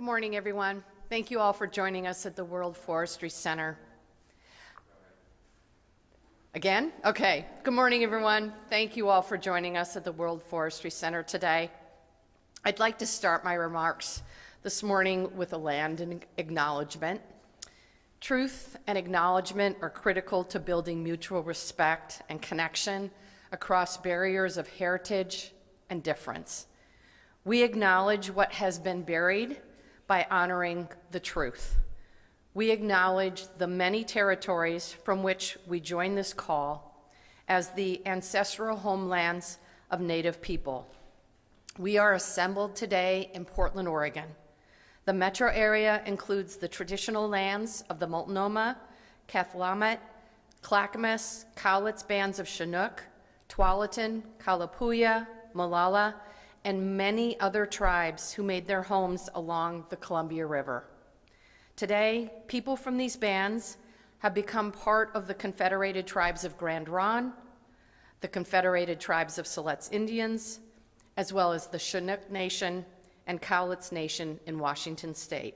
Good morning, everyone. Thank you all for joining us at the World Forestry Center. Again? Okay. Good morning, everyone. Thank you all for joining us at the World Forestry Center today. I'd like to start my remarks this morning with a land acknowledgement. Truth and acknowledgement are critical to building mutual respect and connection across barriers of heritage and difference. We acknowledge what has been buried by honoring the truth. We acknowledge the many territories from which we join this call as the ancestral homelands of Native people. We are assembled today in Portland, Oregon. The metro area includes the traditional lands of the Multnomah, Cathlamet, Clackamas, Cowlitz bands of Chinook, Tualatin, Kalapuya, Molalla, and many other tribes who made their homes along the Columbia River. Today, people from these bands have become part of the Confederated Tribes of Grand Ronde, the Confederated Tribes of Siletz Indians, as well as the Chinook Nation and Cowlitz Nation in Washington State.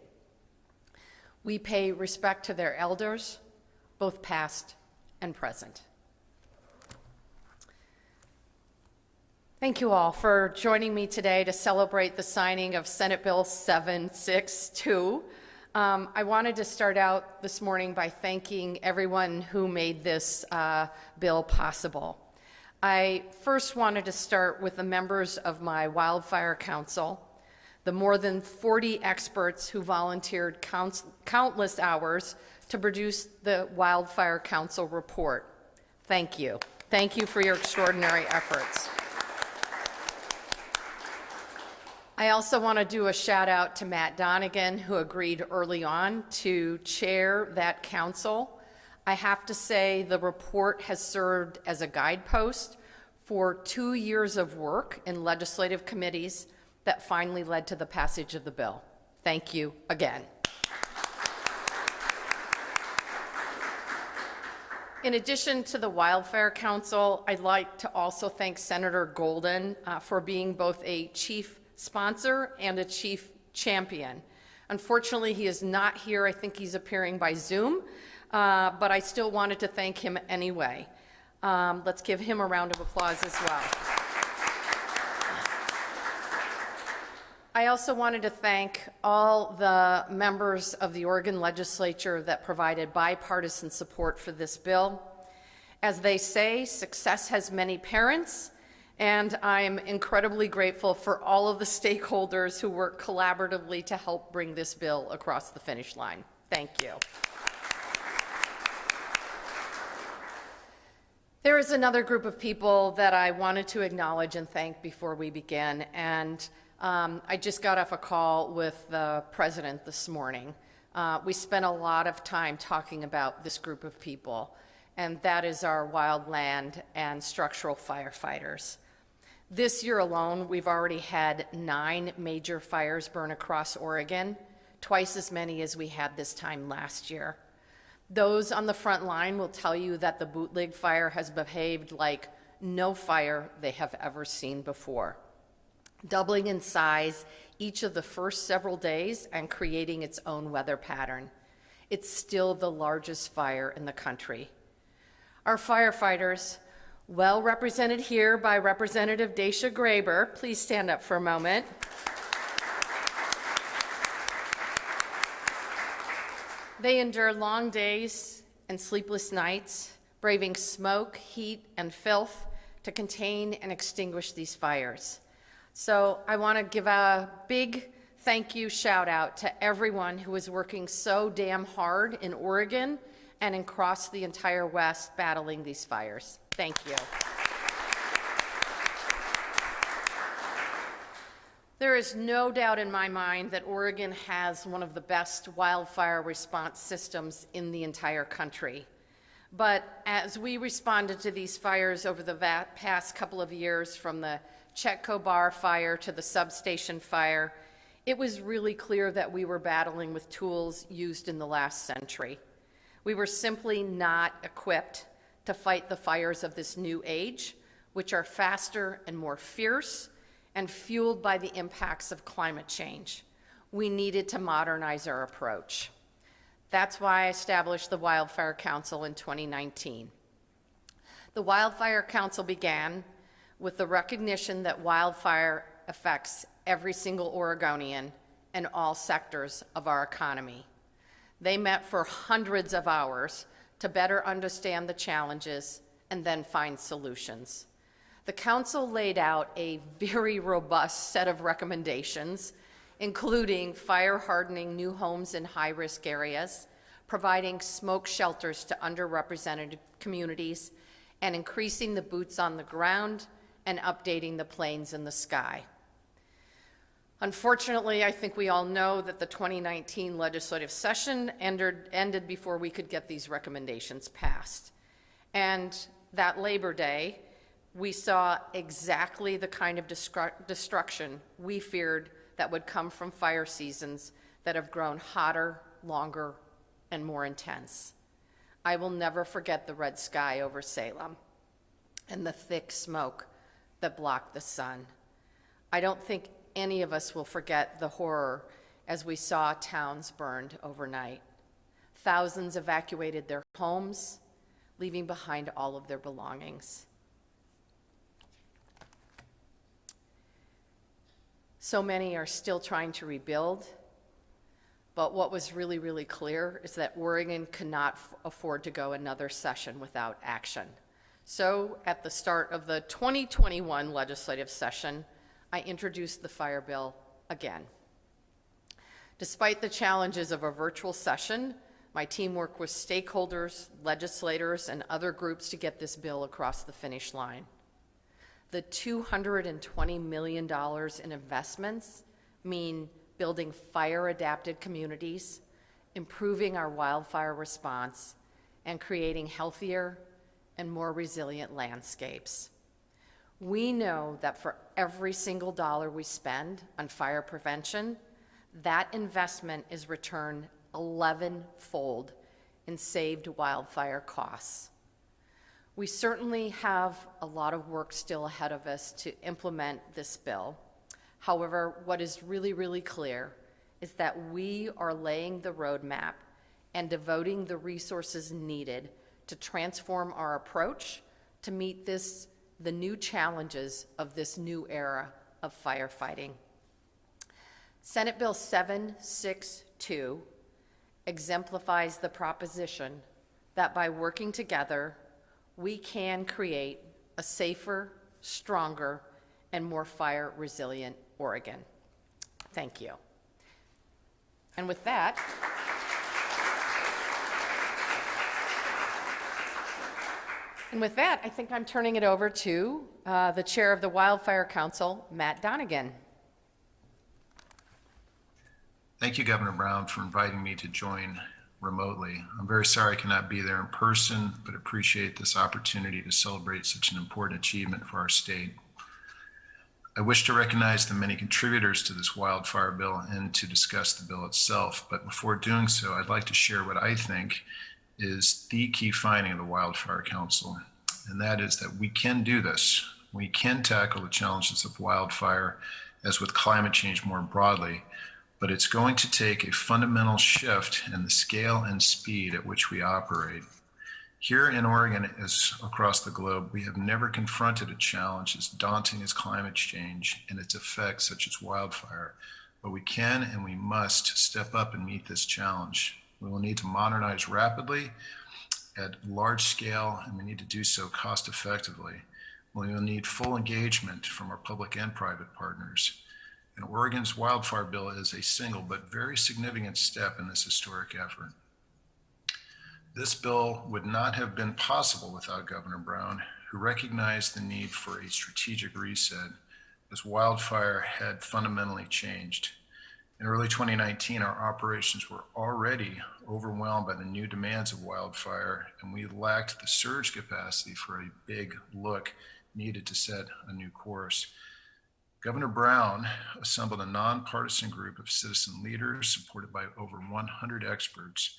We pay respect to their elders, both past and present. Thank you all for joining me today to celebrate the signing of Senate Bill 762. I wanted to start out this morning by thanking everyone who made this bill possible. I first wanted to start with the members of my Wildfire Council, the more than 40 experts who volunteered countless hours to produce the Wildfire Council report. Thank you. Thank you for your extraordinary efforts. I also want to do a shout out to Matt Donegan, who agreed early on to chair that council. I have to say the report has served as a guidepost for 2 years of work in legislative committees that finally led to the passage of the bill. Thank you again. In addition to the Wildfire Council, I'd like to also thank Senator Golden for being both a chief sponsor and a chief champion. Unfortunately, he is not here. I think he's appearing by Zoom, but I still wanted to thank him anyway. Let's give him a round of applause as well. I also wanted to thank all the members of the Oregon legislature that provided bipartisan support for this bill. As they say, success has many parents, and I'm incredibly grateful for all of the stakeholders who work collaboratively to help bring this bill across the finish line. Thank you. There is another group of people that I wanted to acknowledge and thank before we begin, and I just got off a call with the president this morning. We spent a lot of time talking about this group of people, and that is our wildland and structural firefighters. This year alone, we've already had 9 major fires burn across Oregon, twice as many as we had this time last year. Those on the front line will tell you that the bootleg fire has behaved like no fire they have ever seen before, doubling in size each of the first several days and creating its own weather pattern. It's still the largest fire in the country. Our firefighters, well represented here by Representative Dacia Graber. Please stand up for a moment. They endure long days and sleepless nights, braving smoke, heat, and filth to contain and extinguish these fires. So I want to give a big thank you shout out to everyone who is working so damn hard in Oregon and across the entire West battling these fires. Thank you. There is no doubt in my mind that Oregon has one of the best wildfire response systems in the entire country. But as we responded to these fires over the past couple of years, from the Chetco Bar fire to the substation fire, it was really clear that we were battling with tools used in the last century. We were simply not equipped to fight the fires of this new age, which are faster and more fierce and fueled by the impacts of climate change. we needed to modernize our approach. That's why I established the Wildfire Council in 2019. The Wildfire Council began with the recognition that wildfire affects every single Oregonian and all sectors of our economy. They met for hundreds of hours to better understand the challenges and then find solutions. The council laid out a very robust set of recommendations, including fire hardening new homes in high-risk areas, providing smoke shelters to underrepresented communities, and increasing the boots on the ground and updating the planes in the sky. Unfortunately, I think we all know that the 2019 legislative session ended before we could get these recommendations passed. And that Labor Day, we saw exactly the kind of destruction we feared that would come from fire seasons that have grown hotter, longer, and more intense. I will never forget the red sky over Salem and the thick smoke that blocked the sun. I don't think any of us will forget the horror as we saw towns burned overnight. Thousands evacuated their homes, leaving behind all of their belongings. So many are still trying to rebuild, but what was really, really clear is that Oregon cannot afford to go another session without action. So at the start of the 2021 legislative session, I introduced the fire bill again. Despite the challenges of a virtual session, my team worked with stakeholders, legislators, and other groups to get this bill across the finish line. The $220 million in investments mean building fire-adapted communities, improving our wildfire response, and creating healthier and more resilient landscapes. We know that for every single dollar we spend on fire prevention, that investment is returned 11-fold in saved wildfire costs. We certainly have a lot of work still ahead of us to implement this bill. However, what is really, really clear is that we are laying the roadmap and devoting the resources needed to transform our approach to meet the new challenges of this new era of firefighting. Senate Bill 762 exemplifies the proposition that by working together, we can create a safer, stronger, and more fire-resilient Oregon. Thank you. And with that, I think I'm turning it over to the chair of the Wildfire Council, Matt Donegan. Thank you, Governor Brown, for inviting me to join remotely. I'm very sorry I cannot be there in person, but appreciate this opportunity to celebrate such an important achievement for our state. I wish to recognize the many contributors to this wildfire bill and to discuss the bill itself, but before doing so, I'd like to share what I think is the key finding of the Wildfire Council, and that is that we can do this. We can tackle the challenges of wildfire, as with climate change more broadly, but it's going to take a fundamental shift in the scale and speed at which we operate. Here in Oregon, as across the globe, we have never confronted a challenge as daunting as climate change and its effects such as wildfire, but we can and we must step up and meet this challenge. We will need to modernize rapidly at large scale, and we need to do so cost effectively. We will need full engagement from our public and private partners. And Oregon's wildfire bill is a single but very significant step in this historic effort. This bill would not have been possible without Governor Brown, who recognized the need for a strategic reset as wildfire had fundamentally changed. In early 2019, our operations were already overwhelmed by the new demands of wildfire, and we lacked the surge capacity for a big look needed to set a new course. Governor Brown assembled a nonpartisan group of citizen leaders supported by over 100 experts.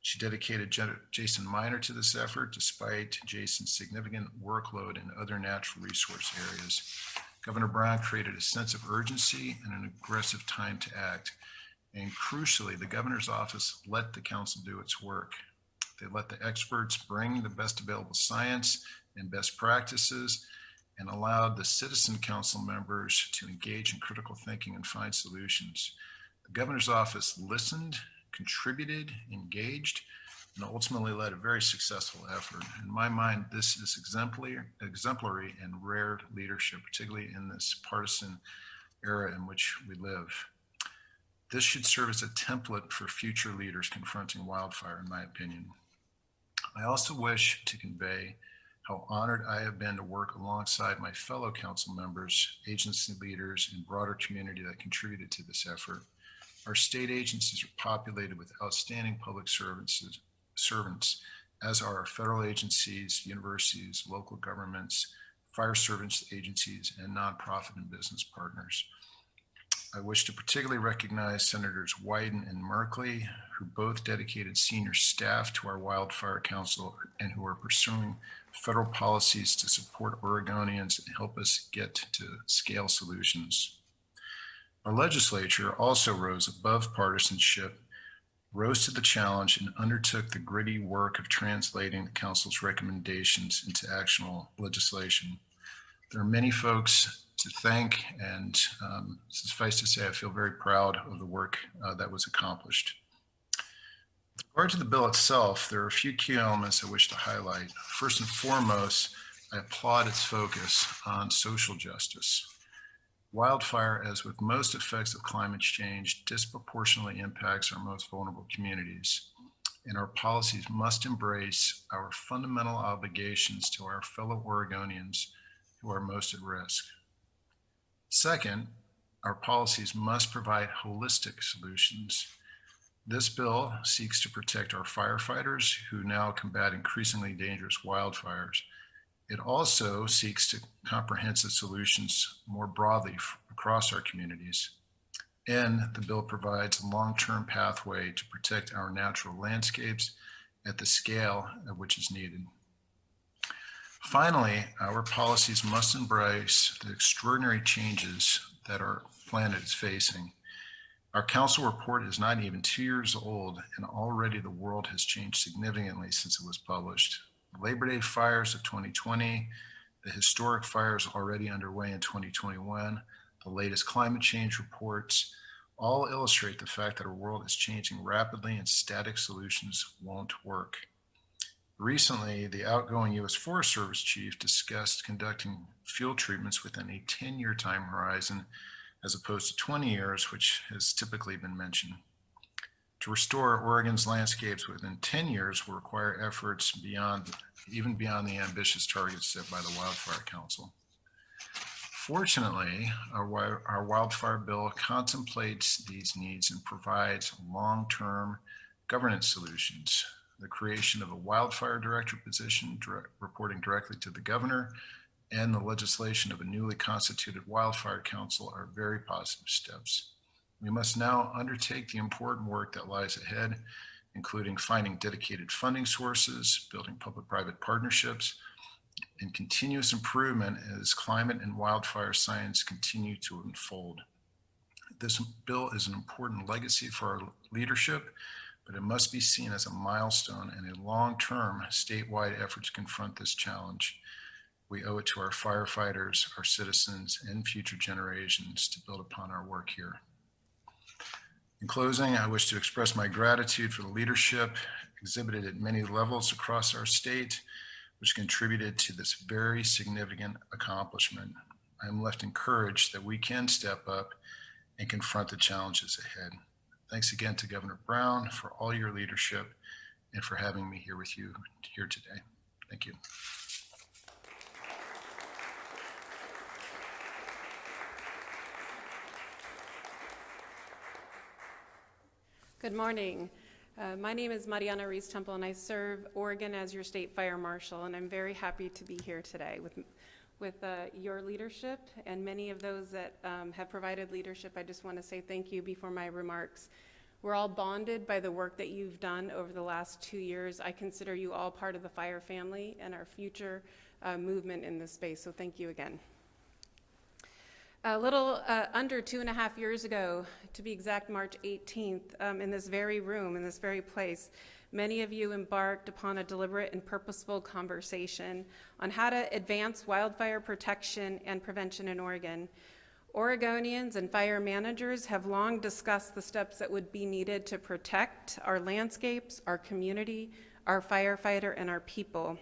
She dedicated Jason Miner to this effort, despite Jason's significant workload in other natural resource areas. Governor Brown created a sense of urgency and an aggressive time to act. And crucially, the governor's office let the council do its work. They let the experts bring the best available science and best practices and allowed the citizen council members to engage in critical thinking and find solutions. The governor's office listened, contributed, engaged, and ultimately led a very successful effort. In my mind, this is exemplary and rare leadership, particularly in this partisan era in which we live. This should serve as a template for future leaders confronting wildfire, in my opinion. I also wish to convey how honored I have been to work alongside my fellow council members, agency leaders, and broader community that contributed to this effort. Our state agencies are populated with outstanding public servants, as are our federal agencies, universities, local governments, fire service agencies, and nonprofit and business partners. I wish to particularly recognize Senators Wyden and Merkley, who both dedicated senior staff to our Wildfire Council and who are pursuing federal policies to support Oregonians and help us get to scale solutions. Our legislature also rose above partisanship, rose to the challenge, and undertook the gritty work of translating the council's recommendations into actionable legislation. There are many folks to thank, and suffice to say, I feel very proud of the work that was accomplished. With regard to the bill itself, there are a few key elements I wish to highlight. First and foremost, I applaud its focus on social justice. Wildfire, as with most effects of climate change, disproportionately impacts our most vulnerable communities, and our policies must embrace our fundamental obligations to our fellow Oregonians who are most at risk. Second, our policies must provide holistic solutions. This bill seeks to protect our firefighters who now combat increasingly dangerous wildfires. It also seeks to comprehensive solutions more broadly across our communities. And the bill provides a long-term pathway to protect our natural landscapes at the scale at which is needed. Finally, our policies must embrace the extraordinary changes that our planet is facing. Our council report is not even 2 years old, and already the world has changed significantly since it was published. The Labor Day fires of 2020, the historic fires already underway in 2021, the latest climate change reports, all illustrate the fact that our world is changing rapidly and static solutions won't work. Recently, the outgoing U.S. Forest Service chief discussed conducting field treatments within a 10-year time horizon as opposed to 20 years, which has typically been mentioned. To restore Oregon's landscapes within 10 years will require efforts even beyond the ambitious targets set by the Wildfire Council. Fortunately, our wildfire bill contemplates these needs and provides long-term governance solutions. The creation of a wildfire director position reporting directly to the governor and the legislation of a newly constituted wildfire council are very positive steps. We must now undertake the important work that lies ahead, including finding dedicated funding sources, building public-private partnerships, and continuous improvement as climate and wildfire science continue to unfold. This bill is an important legacy for our leadership, but it must be seen as a milestone and a long-term statewide effort to confront this challenge. We owe it to our firefighters, our citizens, and future generations to build upon our work here. In closing, I wish to express my gratitude for the leadership exhibited at many levels across our state, which contributed to this very significant accomplishment. I am left encouraged that we can step up and confront the challenges ahead. Thanks again to Governor Brown for all your leadership and for having me here with you here today. Thank you. Good morning. My name is Mariana Reese-Temple, and I serve Oregon as your state fire marshal, and I'm very happy to be here today with your leadership and many of those that have provided leadership. I just want to say thank you before my remarks. We're all bonded by the work that you've done over the last 2 years. I consider you all part of the fire family and our future movement in this space, so thank you again. A little under 2.5 years ago, to be exact, March 18th, in this very room, in this very place, many of you embarked upon a deliberate and purposeful conversation on how to advance wildfire protection and prevention in Oregon. Oregonians and fire managers have long discussed the steps that would be needed to protect our landscapes, our community, our firefighter, and our people.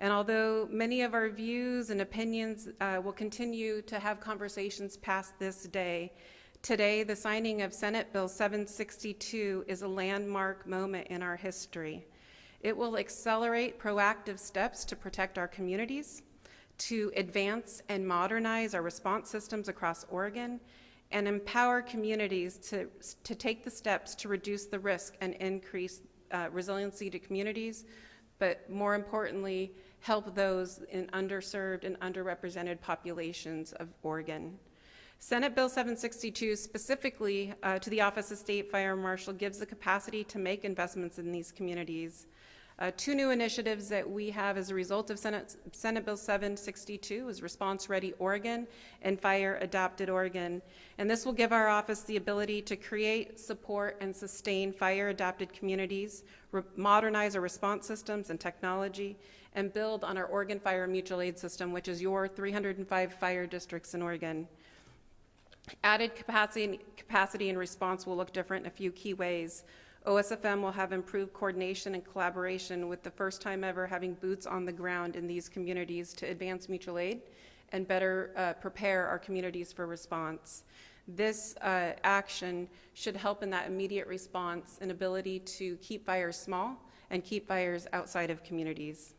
And although many of our views and opinions will continue to have conversations past this day, today the signing of Senate Bill 762 is a landmark moment in our history. It will accelerate proactive steps to protect our communities, to advance and modernize our response systems across Oregon, and empower communities to take the steps to reduce the risk and increase resiliency to communities, but more importantly, help those in underserved and underrepresented populations of Oregon. Senate Bill 762 specifically to the Office of State Fire Marshal gives the capacity to make investments in these communities. Two new initiatives that we have as a result of Senate Bill 762 is Response Ready Oregon and Fire Adapted Oregon. And this will give our office the ability to create, support, and sustain fire-adapted communities, modernize our response systems and technology, and build on our Oregon Fire Mutual Aid System, which is your 305 fire districts in Oregon. Added capacity and response will look different in a few key ways. OSFM will have improved coordination and collaboration, with the first time ever having boots on the ground in these communities to advance mutual aid and better prepare our communities for response. This action should help in that immediate response and ability to keep fires small and keep fires outside of communities.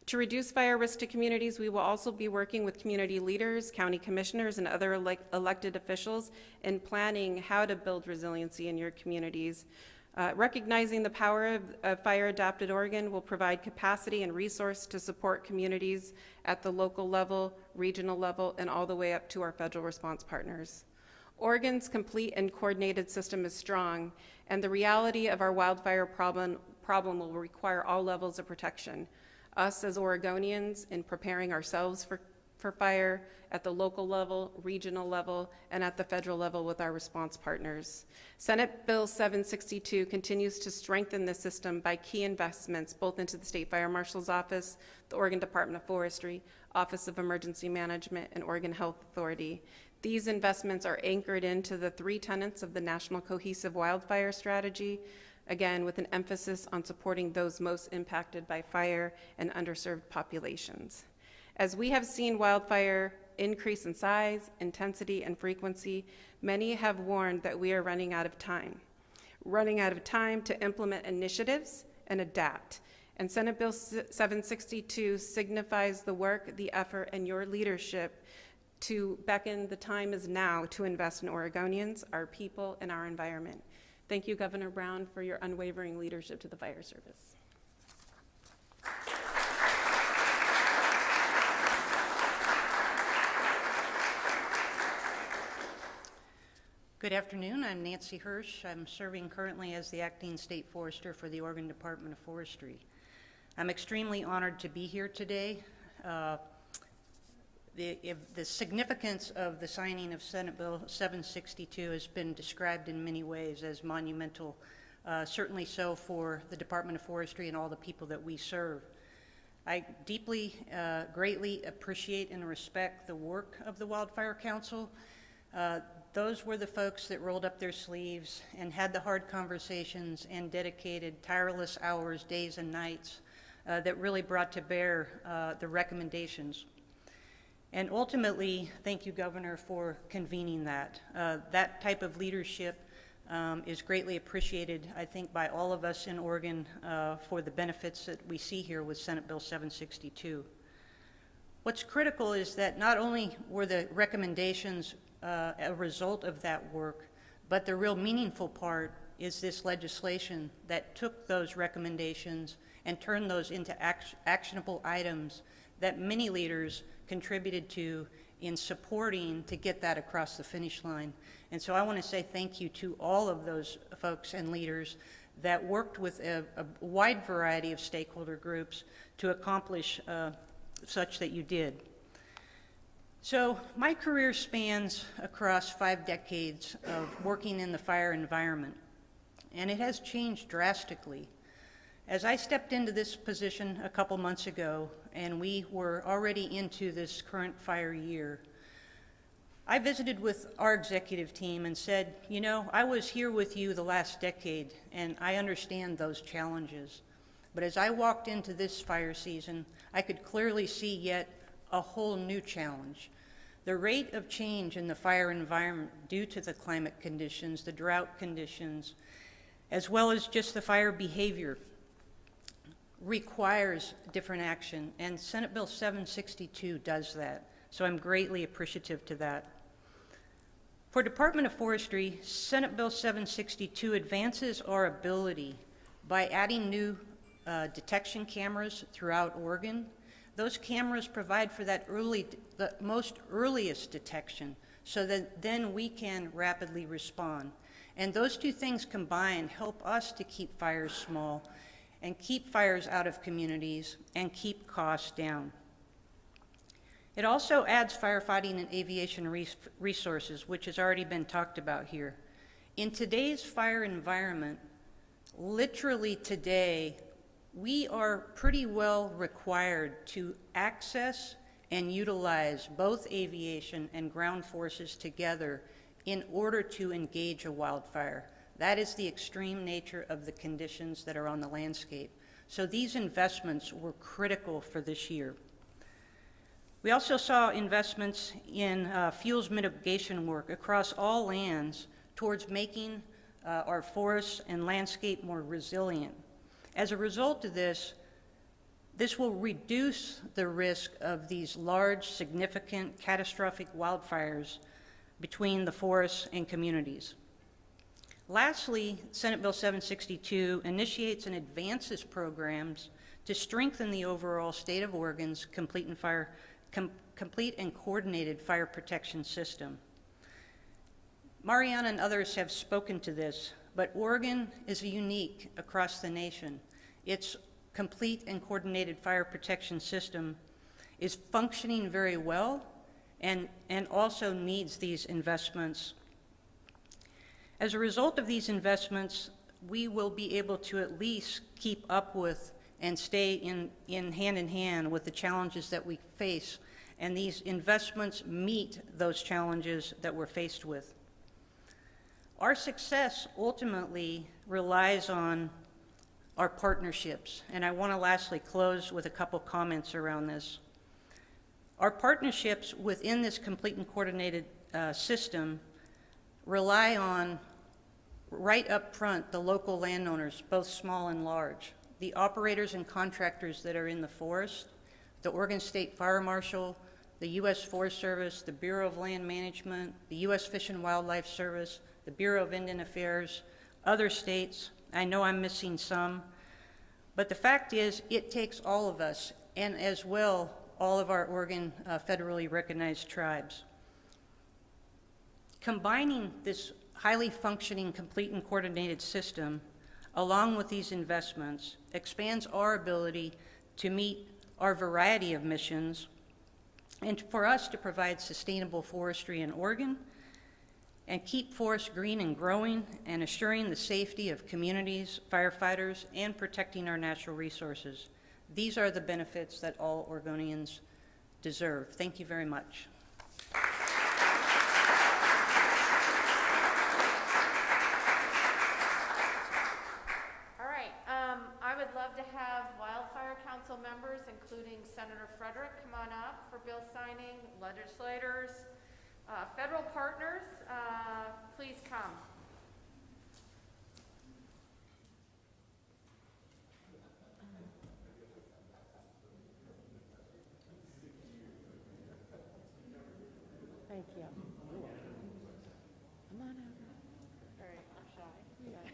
To reduce fire risk to communities, we will also be working with community leaders, county commissioners, and other elected officials in planning how to build resiliency in your communities. Recognizing the power of Fire Adapted Oregon will provide capacity and resource to support communities at the local level, regional level, and all the way up to our federal response partners. Oregon's complete and coordinated system is strong, and the reality of our wildfire problem will require all levels of protection. Us as Oregonians in preparing ourselves for fire at the local level, regional level, and at the federal level with our response partners. Senate Bill 762 continues to strengthen the system by key investments both into the State Fire Marshal's Office, the Oregon Department of Forestry, Office of Emergency Management, and Oregon Health Authority. These investments are anchored into the 3 tenets of the National Cohesive Wildfire Strategy, again with an emphasis on supporting those most impacted by fire and underserved populations. As we have seen wildfire increase in size, intensity, and frequency, many have warned that we are running out of time to implement initiatives and adapt. And Senate Bill 762 signifies the work, the effort, and your leadership to beckon the time is now to invest in Oregonians, our people, and our environment. Thank you, Governor Brown, for your unwavering leadership to the fire service. Good afternoon. I'm Nancy Hirsch. I'm serving currently as the Acting State Forester for the Oregon Department of Forestry. I'm extremely honored to be here today. The significance of the signing of Senate Bill 762 has been described in many ways as monumental, certainly so for the Department of Forestry and all the people that we serve. I deeply, greatly appreciate and respect the work of the Wildfire Council. Those were the folks that rolled up their sleeves and had the hard conversations and dedicated tireless hours, days and nights that really brought to bear the recommendations. And ultimately, thank you, Governor, for convening that. That type of leadership is greatly appreciated, I think, by all of us in Oregon for the benefits that we see here with Senate Bill 762. What's critical is that not only were the recommendations a result of that work, but the real meaningful part is this legislation that took those recommendations and turned those into actionable items that many leaders contributed to in supporting to get that across the finish line. And so I want to say thank you to all of those folks and leaders that worked with a wide variety of stakeholder groups to accomplish such that you did. So my career spans across 5 decades of working in the fire environment, and it has changed drastically. As I stepped into this position a couple months ago, and we were already into this current fire year, I visited with our executive team and said, you know, I was here with you the last decade, and I understand those challenges. But as I walked into this fire season, I could clearly see yet a whole new challenge. The rate of change in the fire environment due to the climate conditions, the drought conditions, as well as just the fire behavior, requires different action, and Senate Bill 762 does that. So I'm greatly appreciative to that. For Department of Forestry, Senate Bill 762 advances our ability by adding new detection cameras throughout Oregon. Those cameras provide for that the most earliest detection, so that then we can rapidly respond. And those two things combined help us to keep fires small and keep fires out of communities and keep costs down. It also adds firefighting and aviation resources, which has already been talked about here. In today's fire environment, literally today, we are pretty well required to access and utilize both aviation and ground forces together in order to engage a wildfire. That is the extreme nature of the conditions that are on the landscape. So these investments were critical for this year. We also saw investments in fuels mitigation work across all lands towards making our forests and landscape more resilient. As a result of this will reduce the risk of these large, significant, catastrophic wildfires between the forests and communities. Lastly, Senate Bill 762 initiates and advances programs to strengthen the overall state of Oregon's complete and coordinated fire protection system. Mariana and others have spoken to this, but Oregon is unique across the nation. Its complete and coordinated fire protection system is functioning very well and also needs these investments. As a result of these investments, we will be able to at least keep up with and stay in hand with the challenges that we face, and these investments meet those challenges that we're faced with. Our success ultimately relies on our partnerships, and I want to lastly close with a couple comments around this. Our partnerships within this complete and coordinated system rely on, right up front, the local landowners, both small and large, the operators and contractors that are in the forest, the Oregon State Fire Marshal, the U.S. Forest Service, the Bureau of Land Management, the U.S. Fish and Wildlife Service, the Bureau of Indian Affairs, other states. I know I'm missing some, but the fact is it takes all of us, and as well all of our Oregon federally recognized tribes. Combining this highly functioning, complete and coordinated system along with these investments expands our ability to meet our variety of missions and for us to provide sustainable forestry in Oregon and keep forests green and growing and assuring the safety of communities, firefighters, and protecting our natural resources. These are the benefits that all Oregonians deserve. Thank you very much. I would love to have Wildfire Council members, including Senator Frederick, come on up for bill signing, legislators, federal partners, please come. Thank you. Come on over. All right, I'm shy. Yeah.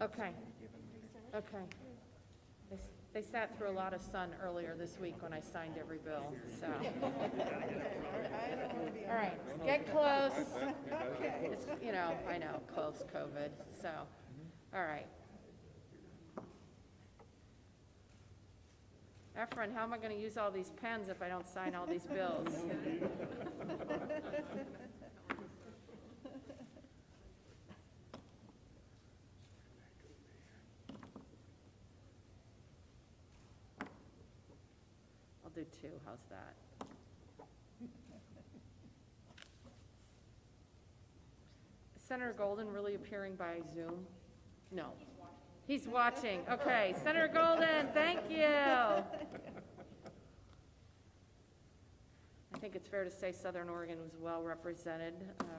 Okay. Okay. They sat through a lot of sun earlier this week when I signed every bill, so. All right, get close. It's, you know, I know, close COVID, so, all right. Efren, how am I going to use all these pens if I don't sign all these bills? I'll do two. How's that? Is Senator Golden really appearing by Zoom? No. He's watching. Okay, Senator Golden, thank you. I think it's fair to say Southern Oregon was well represented.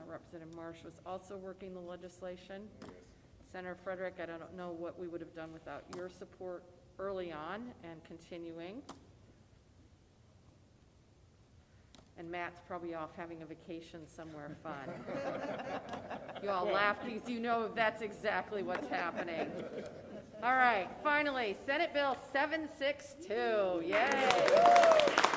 Representative Marsh was also working the legislation. Senator Frederick, I don't know what we would have done without your support early on and continuing. And Matt's probably off having a vacation somewhere fun. You all laugh because you know that's exactly what's happening. All right, finally, Senate Bill 762. Yay!